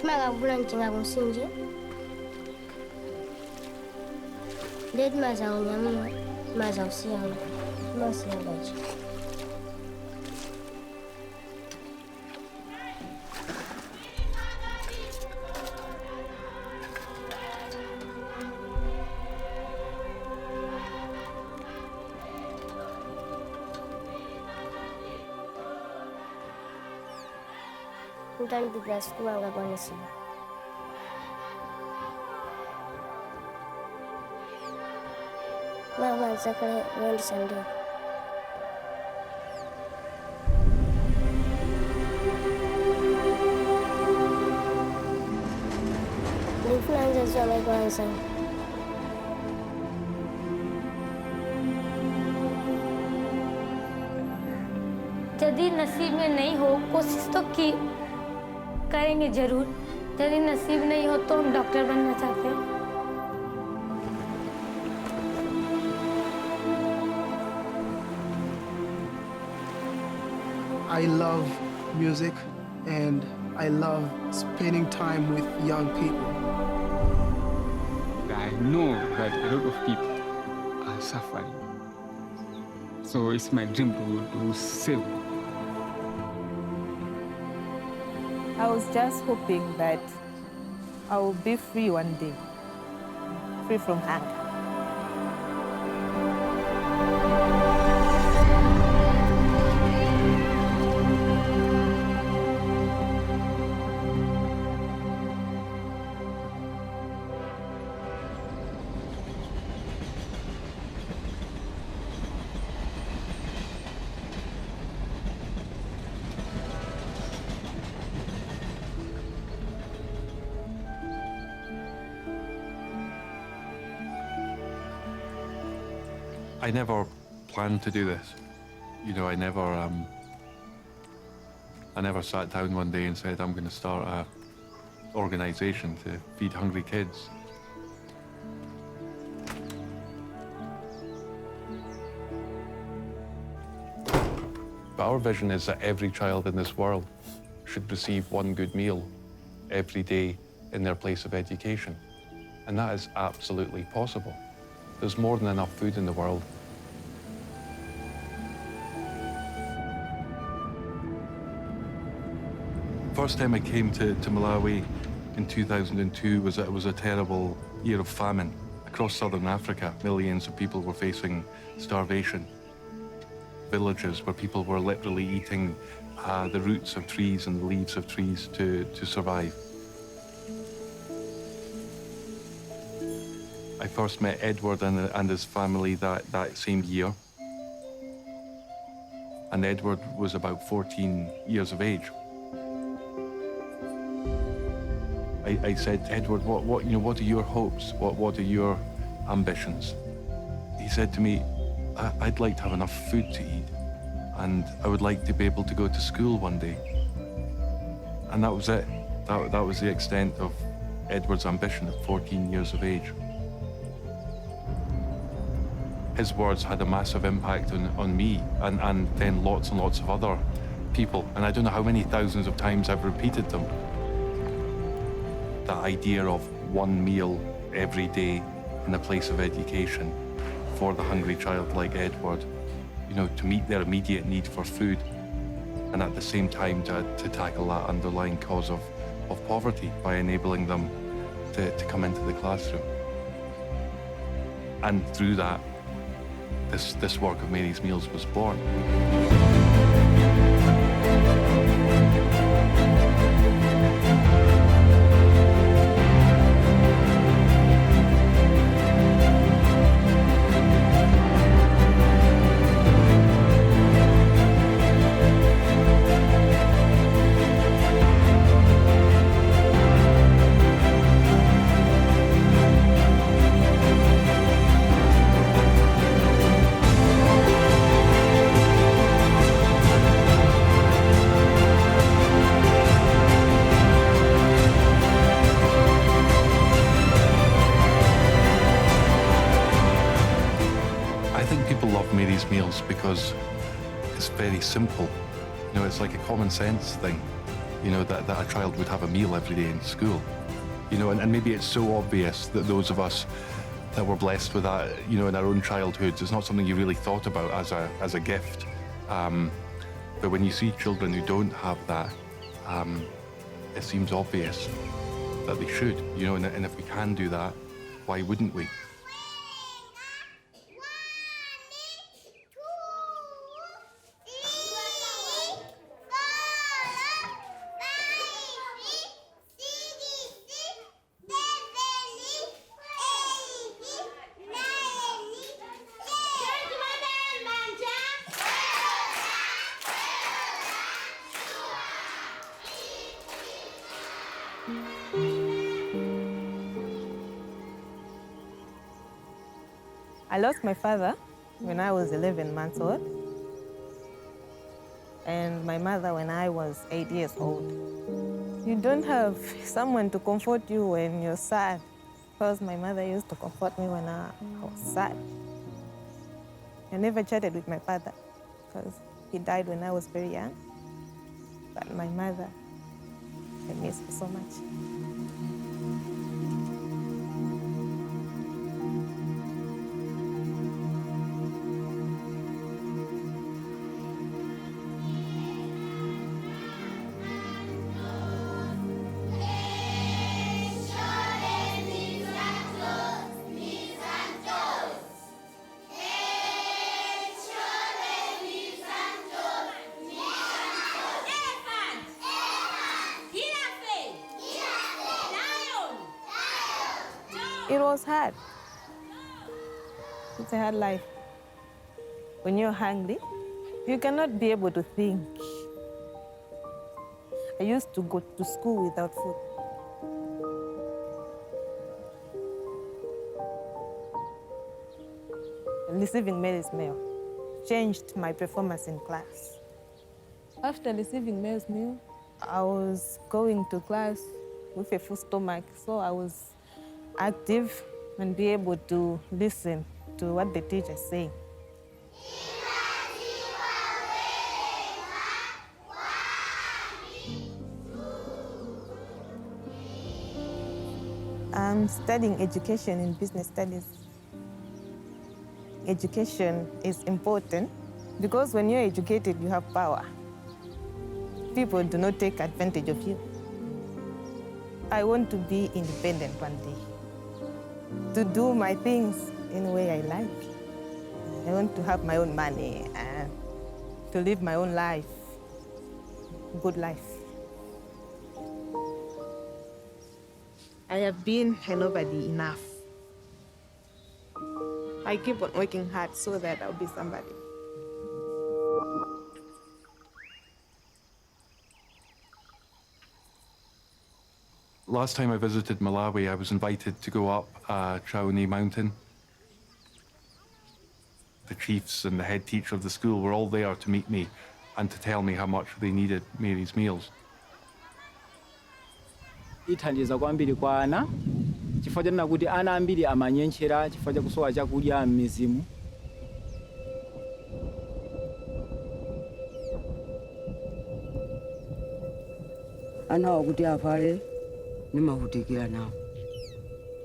Maga bulan tinga kong sinje. Ded mazaw nyam mazaw siyang masiyang gaji. Dan bigas tu agak panas. Mama zakare wali sande. Ni fulanja zama kwanza. यदि नसीब में नहीं हो कोशिश तो की करेंगे जरूर यदि नसीब नहीं हो तो हम डॉक्टर बनना चाहते हैं I love music and I love spending time with young people. I know that a lot of people are suffering. So it's my dream to save. I was just hoping that I will be free one day, free from hunger. I never planned to do this. You know, I never sat down one day and said, I'm going to start an organization to feed hungry kids. But our vision is that every child in this world should receive one good meal every day in their place of education. And that is absolutely possible. There's more than enough food in the world. First time I came to Malawi in 2002 was a terrible year of famine. Across southern Africa, millions of people were facing starvation. Villages where people were literally eating the roots of trees and the leaves of trees to survive. I first met Edward and his family that same year. And Edward was about 14 years of age. I said, Edward, what are your hopes? What are your ambitions? He said to me, I'd like to have enough food to eat, and I would like to be able to go to school one day. And that was it. That was the extent of Edward's ambition at 14 years of age. His words had a massive impact on me and then lots and lots of other people. And I don't know how many thousands of times I've repeated them. The idea of one meal every day in a place of education for the hungry child like Edward, you know, to meet their immediate need for food, and at the same time to tackle that underlying cause of poverty by enabling them to come into the classroom. And through that, this work of Mary's Meals was born. Meals because it's very simple. You know, it's like a common sense thing. you know, that a child would have a meal every day in school. You know, and maybe it's so obvious that those of us that were blessed with that, you know, in our own childhoods, it's not something you really thought about as a gift. But when you see children who don't have that, it seems obvious that they should, you know, and if we can do that, why wouldn't we? I lost my father when I was 11 months old, and my mother when I was 8 years old. You don't have someone to comfort you when you're sad, because my mother used to comfort me when I was sad. I never chatted with my father because he died when I was very young, but my mother, I miss her so much. It was hard. It's a hard life. When you're hungry, you cannot be able to think. I used to go to school without food. Receiving Mary's meal changed my performance in class. After receiving Mary's meal, I was going to class with a full stomach, so I was active and be able to listen to what the teacher is saying. I'm studying education in business studies. Education is important because when you're educated, you have power. People do not take advantage of you. I want to be independent one day, to do my things in a way I like. I want to have my own money and to live my own life, good life. I have been a nobody enough. I keep on working hard so that I'll be somebody. Last time I visited Malawi, I was invited to go up Chauni Mountain. The chiefs and the head teacher of the school were all there to meet me and to tell me how much they needed Mary's meals. Ithandiza kwambiri kwa ana chifukwa chanena kuti ana ambiri amanyenchera chifukwa cha kusowa chakudya m'mizimu. Ana wakuti avale nimavutikira nawo,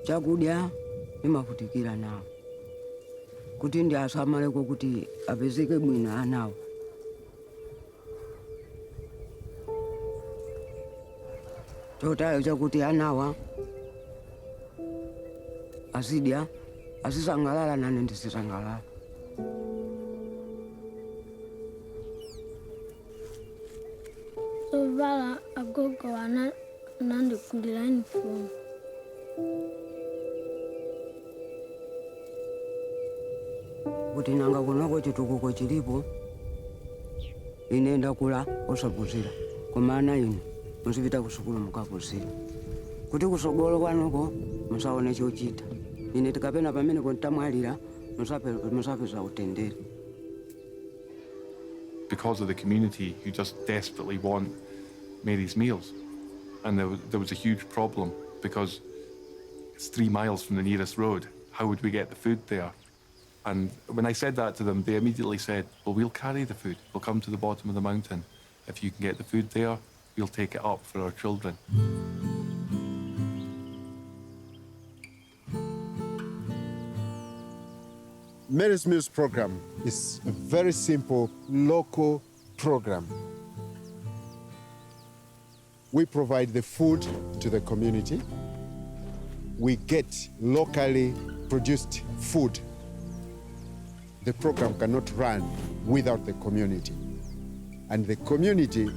chakudya nimavutikira nawo, kuti ndi asamaleko kuti apezeke bwino anawo. Chotayo chakuti anawa azidya azisangalala nane ndisisangalala. Sovala agogo anandikulira uniform. Kuti nanga kunoko chitukuko chilipo ine ndakula osaphunzira, koma ana inu muzipita kusukulu mukaphunzira kuti kusogolo kwanoko musaone chochita. Ine tikapena pamene kontamwalira musapeza utendere. Because of the community who just desperately want Mary's meals. And there was a huge problem because it's 3 miles from the nearest road. How would we get the food there? And when I said that to them, they immediately said, well, we'll carry the food. We'll come to the bottom of the mountain. If you can get the food there, we'll take it up for our children. Mary's Meals program is a very simple local program. We provide the food to the community. We get locally produced food. The program cannot run without the community. And the community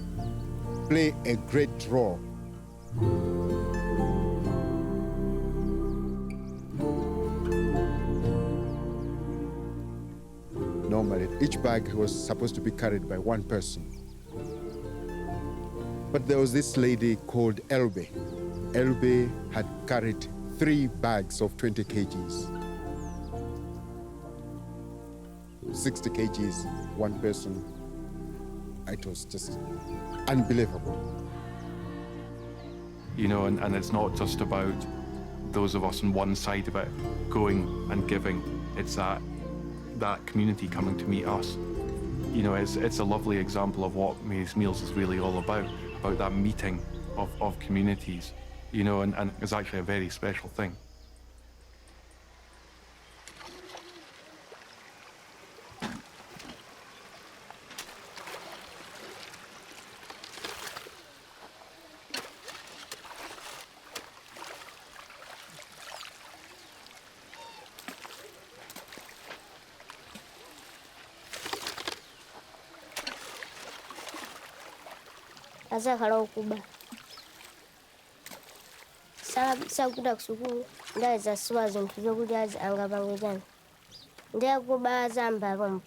play a great role. Normally, each bag was supposed to be carried by one person. But there was this lady called Elbe. Elbe had carried 3 bags of 20 kgs. 60 kgs, one person. It was just unbelievable. You know, and it's not just about those of us on one side of it going and giving. It's that community coming to meet us. You know, it's a lovely example of what Mary's Meals is really all about that meeting of communities, you know, and it's actually a very special thing. Asa khala kuba. Sa kuda kusukulu ndaza siwazo mpiro kulyazi angabangwejana. Ndiya kuba zamba bombo.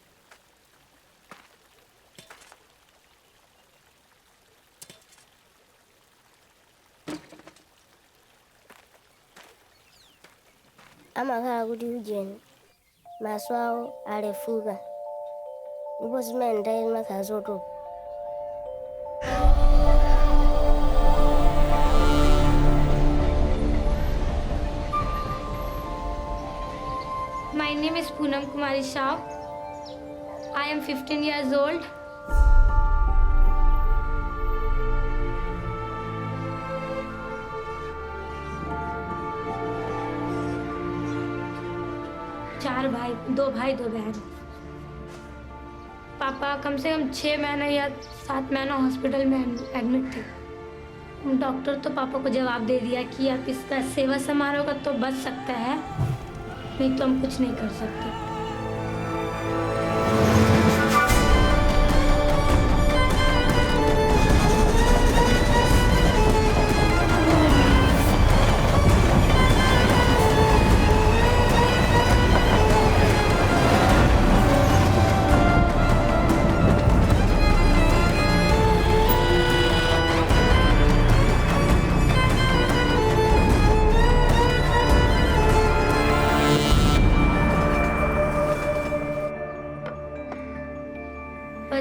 Amakhala kuti ujeni maso awo alefuka. Ndipo zimene ndaye makhala zotopa. My name is Poonam Kumari Shah. I am 15 years old. चार भाई, 2 भाई 2 बहन। पापा कम से कम 6 महीने या 7 महीना hospital में एडमिट थे। डॉक्टर तो पापा को जवाब दे दिया कि आप इसका सेवा समारोह तो बच सकता है, नहीं तो हम कुछ नहीं कर सकते।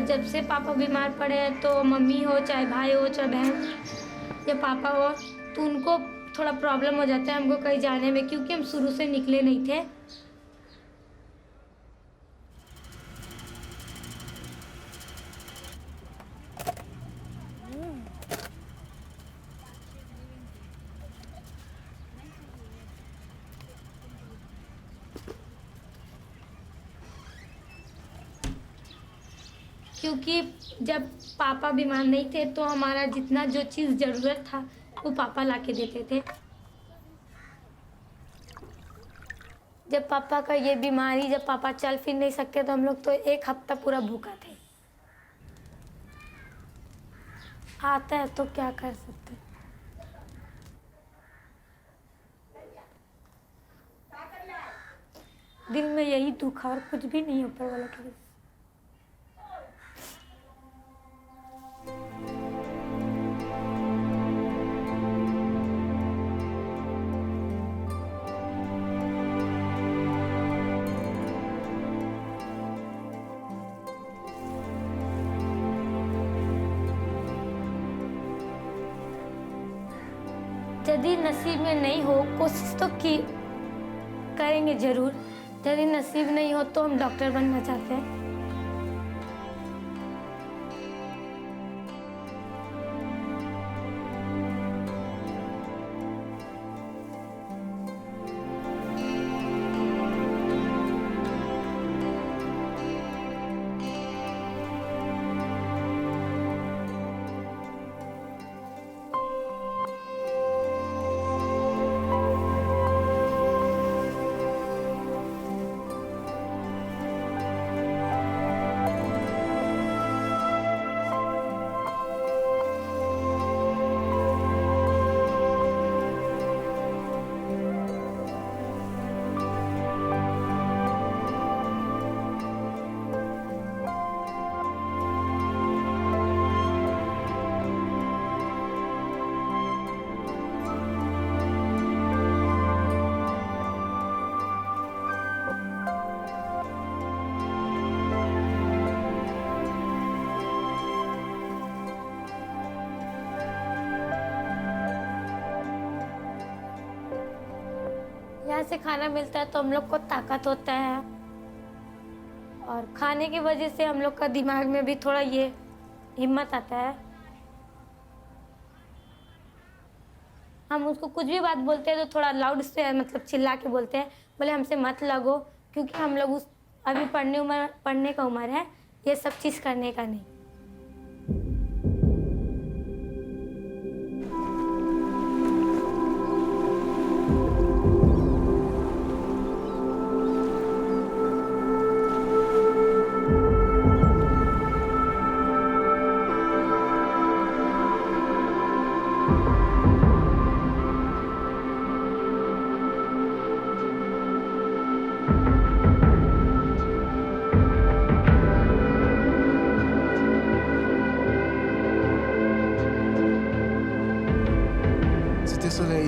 जब से पापा बीमार पड़े हैं तो मम्मी हो चाहे भाई हो चाहे बहन या पापा हो तो उनको थोड़ा प्रॉब्लम हो जाता है हमको कहीं जाने में, क्योंकि हम शुरू से निकले नहीं थे। क्योंकि जब पापा बीमार नहीं थे तो हमारा जितना जो चीज़ ज़रूरत था वो पापा लाके देते थे। जब पापा का ये बीमारी, जब पापा चल फिर नहीं सकते तो हम लोग तो 1 हफ्ता पूरा भूखा थे। आता है तो क्या कर सकते। दिल में यही दुख और कुछ भी नहीं ऊपर वाला के। यदि नसीब में नहीं हो, कोशिश तो की करेंगे जरूर। यदि नसीब नहीं हो तो हम डॉक्टर बनना चाहते हैं। यहाँ से खाना मिलता है तो हम लोग को ताकत होता है, और खाने की वजह से हम लोग का दिमाग में भी थोड़ा ये हिम्मत आता है। हम उसको कुछ भी बात बोलते हैं तो थोड़ा लाउड से मतलब चिल्ला के बोलते हैं, बोले हमसे मत लगो, क्योंकि हम लोग अभी पढ़ने का उम्र है, ये सब चीज़ करने का नहीं।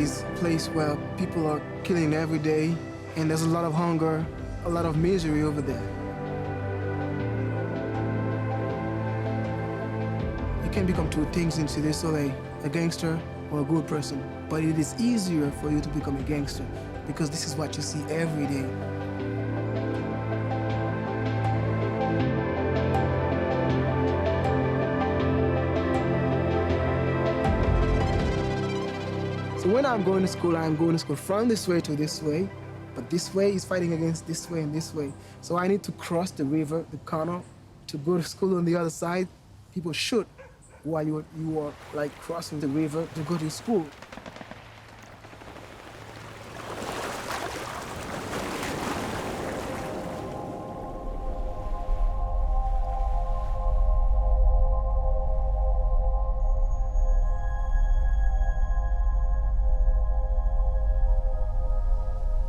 Is a place where people are killing every day, and there's a lot of hunger, a lot of misery over there. You can become two things in Cité Soleil, a gangster or a good person. But it is easier for you to become a gangster because this is what you see every day. So when I'm going to school from this way to this way, but this way is fighting against this way and this way. So I need to cross the river, the canal, to go to school on the other side. People shoot while you are like crossing the river to go to school.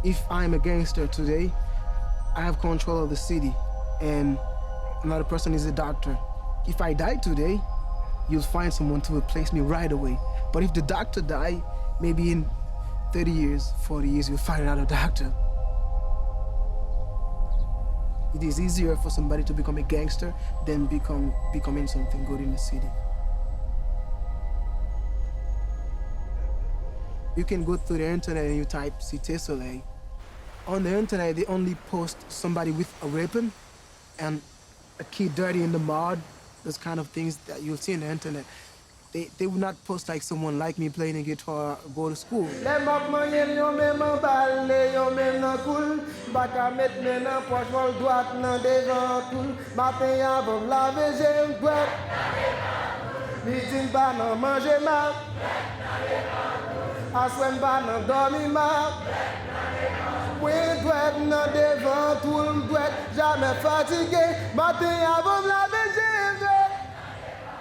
If I'm a gangster today, I have control of the city, and another person is a doctor. If I die today, you'll find someone to replace me right away. But if the doctor die, maybe in 30 years, 40 years, you'll find another doctor. It is easier for somebody to become a gangster than becoming something good in the city. You can go through the internet and you type Cité Soleil. On the internet, they only post somebody with a weapon and a kid dirty in the mud, those kind of things that you'll see on the internet. They would not post like someone like me playing a guitar or go to school.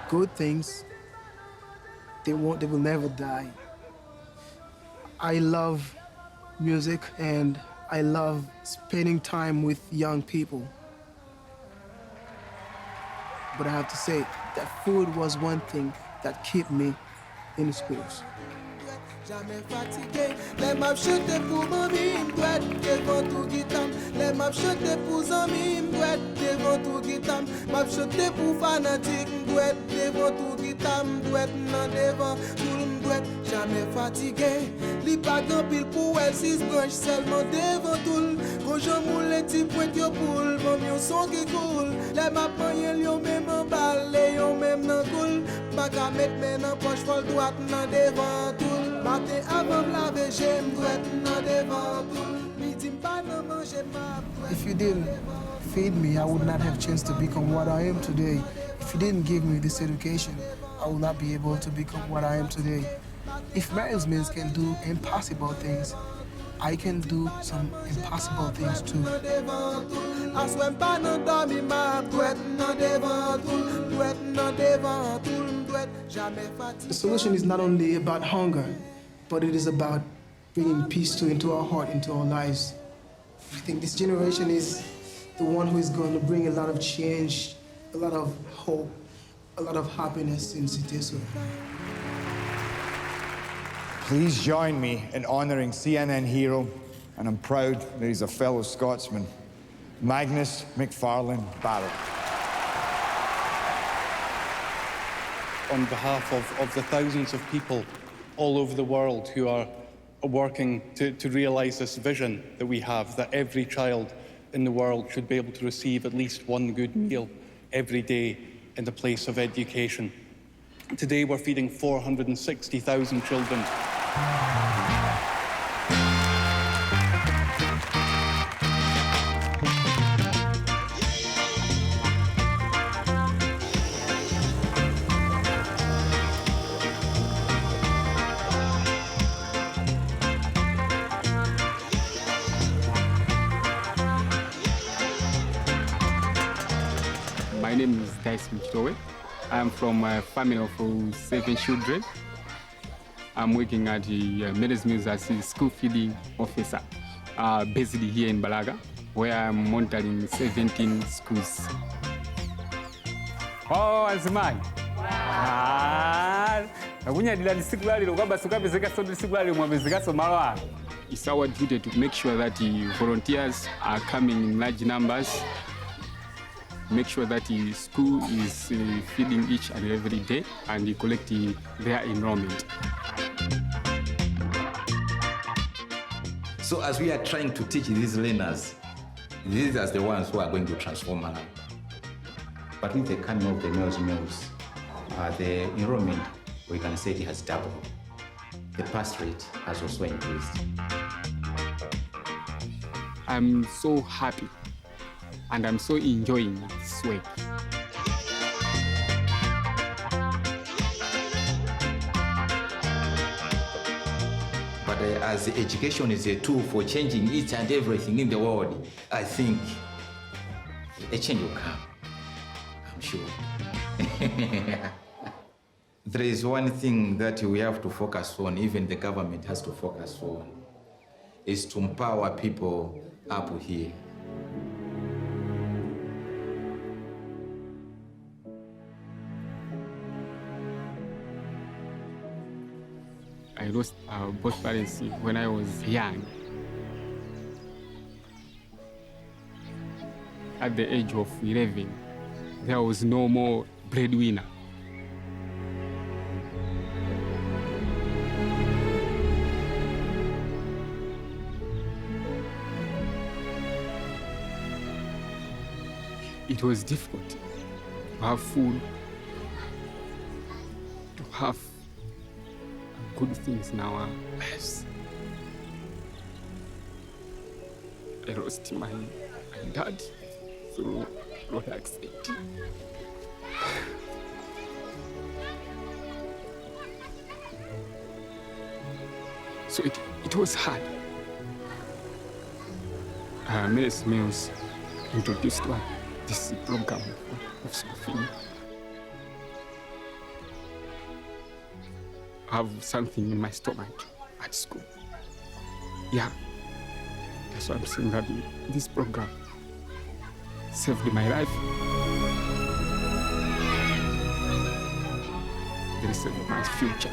Good things, they will never die. I love music and I love spending time with young people. But I have to say that food was one thing that kept me in the schools. Jamais fatigué, les maps chanter pour mamie, m'douette devant tout guitam. Les maps chanter pour amis, m'douette devant tout guitam. Maps chanter pour fanatique, m'douette devant tout guitam. M'douette nan devant tout m'douette. Jamais fatigué, li pas grand pile pour elle, 6 branches seulement devant tout. Quand j'en moule les petits points yo poule, mamie yon son qui coule. Les maps moyen yon même en balle, yon même nan coule. Pas qu'à mettre mais nan poche folle droite nan devant tout. If you didn't feed me, I would not have a chance to become what I am today. If you didn't give me this education, I would not be able to become what I am today. If Magnus can do impossible things, I can do some impossible things too. The solution is not only about hunger, but it is about bringing peace into our heart, into our lives. I think this generation is the one who is going to bring a lot of change, a lot of hope, a lot of happiness in Cité Soleil. Please join me in honouring CNN hero, and I'm proud that he's a fellow Scotsman, Magnus MacFarlane-Barrow. On behalf of the thousands of people all over the world who are working to realise this vision that we have, that every child in the world should be able to receive at least one good meal every day in the place of education. Today we're feeding 460,000 children. My name is Dyson Chitowe. I'm from a family of 7 children. I'm working at the Magnus Mills as a school feeding officer, based here in Balaga, where I'm monitoring 17 schools. Oh, azimani. Nakunyadila ndisigulali kwamba sukapezeka so ndisigulali mwapezeka so malwa. It's our duty to make sure that the volunteers are coming in large numbers, make sure that the school is feeding each and every day and collect their enrollment. So as we are trying to teach these learners, these are the ones who are going to transform Malawi. But with the coming of the Magnus Mills, the enrollment, we can say it has doubled. The pass rate has also increased. I'm so happy and I'm so enjoying this work. But as education is a tool for changing each and everything in the world, I think a change will come, I'm sure. There is one thing that we have to focus on, even the government has to focus on, is to empower people up here. I lost both parents when I was young. At the age of 11, there was no more breadwinner. It was difficult to have food, to have good things in our lives. I lost my dad through road accident. So it was hard. Magnus Mills introduced this program of school feeding. I have something in my stomach at school. Yeah, that's why I'm saying that this program saved my life. It saved my future.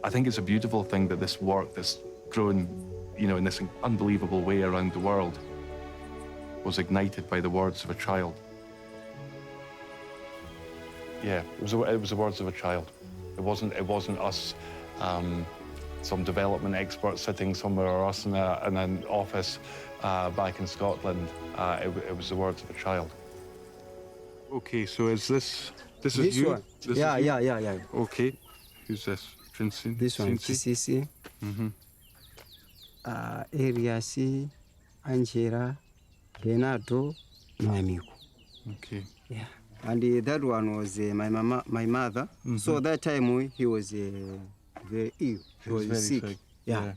I think it's a beautiful thing that this work that's grown, in this unbelievable way around the world was ignited by the words of a child. Yeah, it was the words of a child. It wasn't us, some development expert sitting somewhere, or us in an office back in Scotland. It was the words of a child. Okay, so is this is you? One? This yeah, is you? yeah. Okay, who's this? This one, CC. Area C, Angela, Leonardo, Noemico. Okay. Yeah. And that one was my mother. So that time he was very ill. He was very sick. Yeah.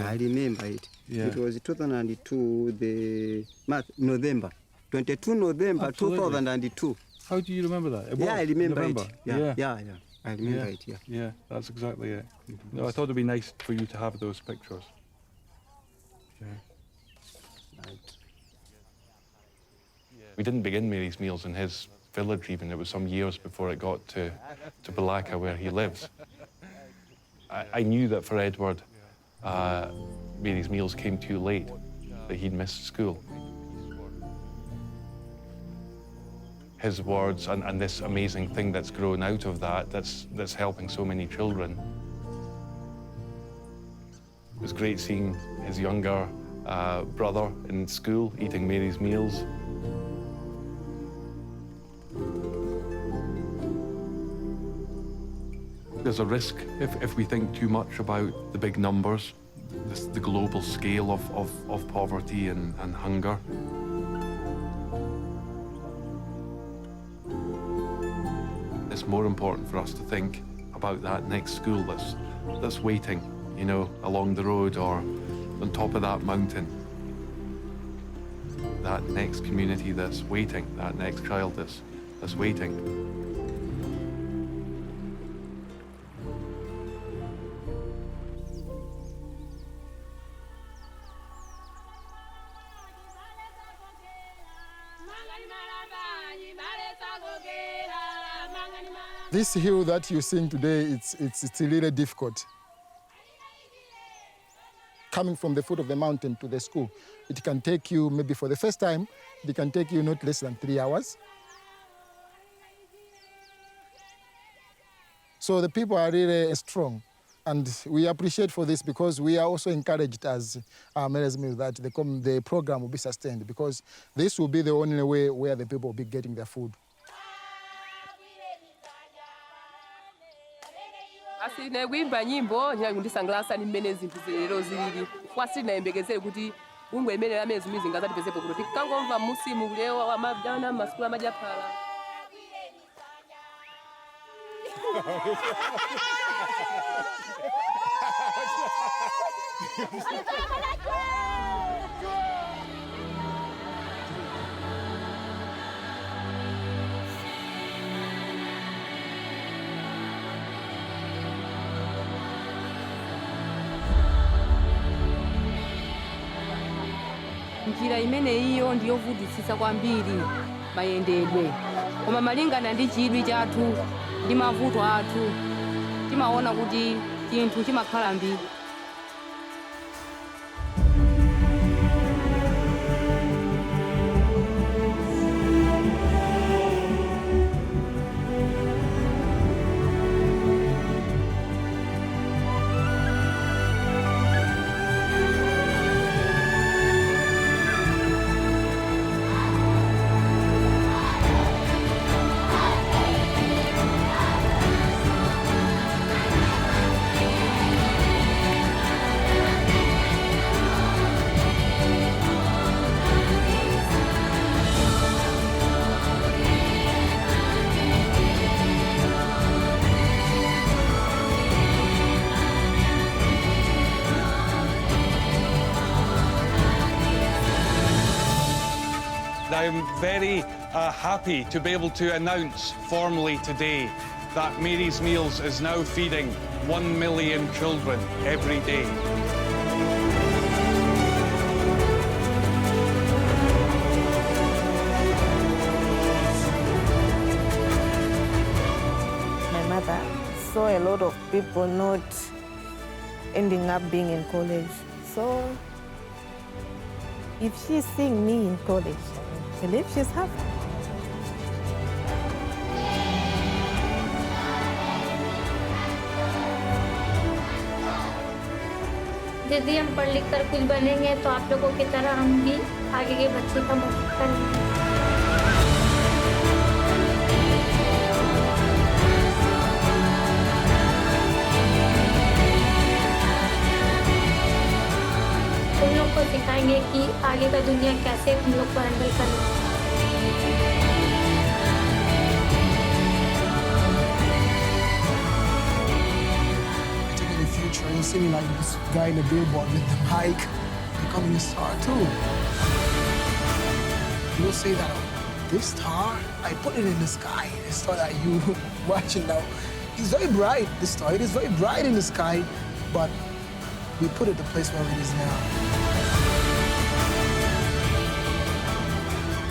I remember it. Yeah. It was 2002, November. 22 November Absolutely. 2002. How do you remember that? I remember November. it. Yeah. I remember it. Yeah, that's exactly it. No, I thought it'd be nice for you to have those pictures. Yeah. We didn't begin Mary's Meals in his village even. It was some years before it got to Balaka where he lives. I knew that for Edward, Mary's Meals came too late, that he'd missed school. His words and this amazing thing that's grown out of that's helping so many children. It was great seeing his younger brother in school eating Mary's Meals. There's a risk if we think too much about the big numbers, the global scale of poverty and hunger. It's more important for us to think about that next school that's waiting, you know, along the road or on top of that mountain. That next community that's waiting, that next child that's waiting. This hill that you're seeing today, it's really difficult. Coming from the foot of the mountain to the school, it can take you, maybe for the first time, it can take you not less than 3 hours. So the people are really strong, and we appreciate for this because we are also encouraged as Mary's Meals that the program will be sustained, because this will be the only way where the people will be getting their food. Asine kuimba nyimbo nyakundisangalatsa ni mmene zinthu zilero zilili kwasinayembekezere kuti ungwe imene amezi mizi ngazatipezepo kuti tikangomva musimu kulewa amajana masukulu amajaphala. Njira imene iyo ndiyovutitsitsa kwambiri mayendedwe, koma malingana ndi chidwi chathu ndi mavuto athu timaona kuti chinthu chimakhala mbiri. I'm very happy to be able to announce formally today that Mary's Meals is now feeding 1 million children every day. My mother saw a lot of people not ending up being in college. So if she's seeing me in college, I believe she's happy. यदि हम पढ़ लिख कर कुछ बनेंगे तो आप लोगों की तरह हम भी आगे के बच्चे का मदद करेंगे। है कि आगे का दुनिया कैसे हम लोग को हैंडल करना है। In the future, you'll see me like this guy in the billboard with the mic, becoming a star too. You'll say that this star, I put it in the sky. The star that you watching now, it's very bright. The star, it is very bright in the sky, but we put it the place where it is now.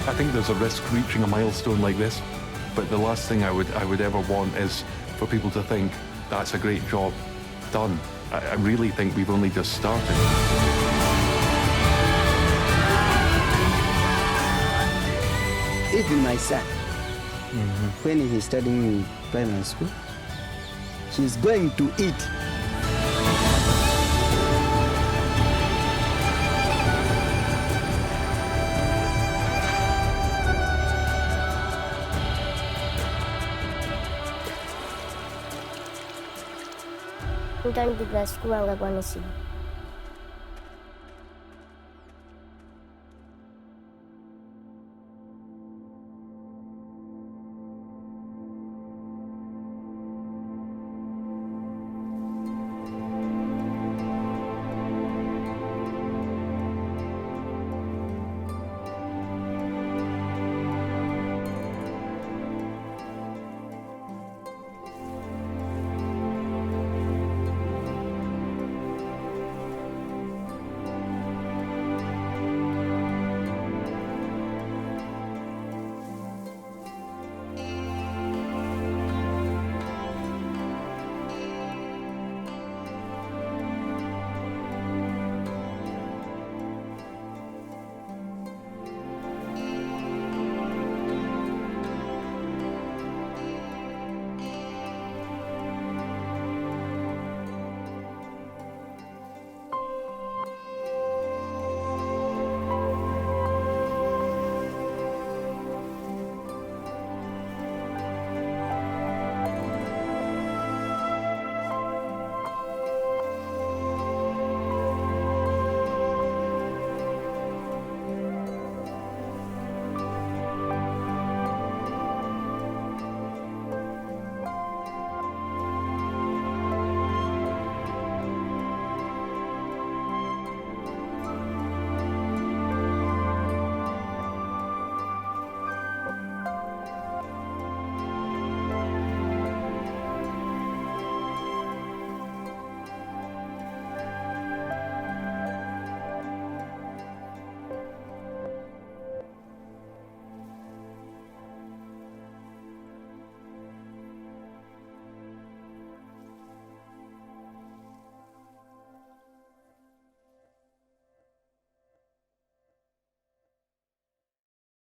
I think there's a risk reaching a milestone like this, but the last thing I would ever want is for people to think that's a great job done. I really think we've only just started. Even my son, when he's studying in primary school, he's going to eat. Ndani bibla siku wanga kwa nisibu.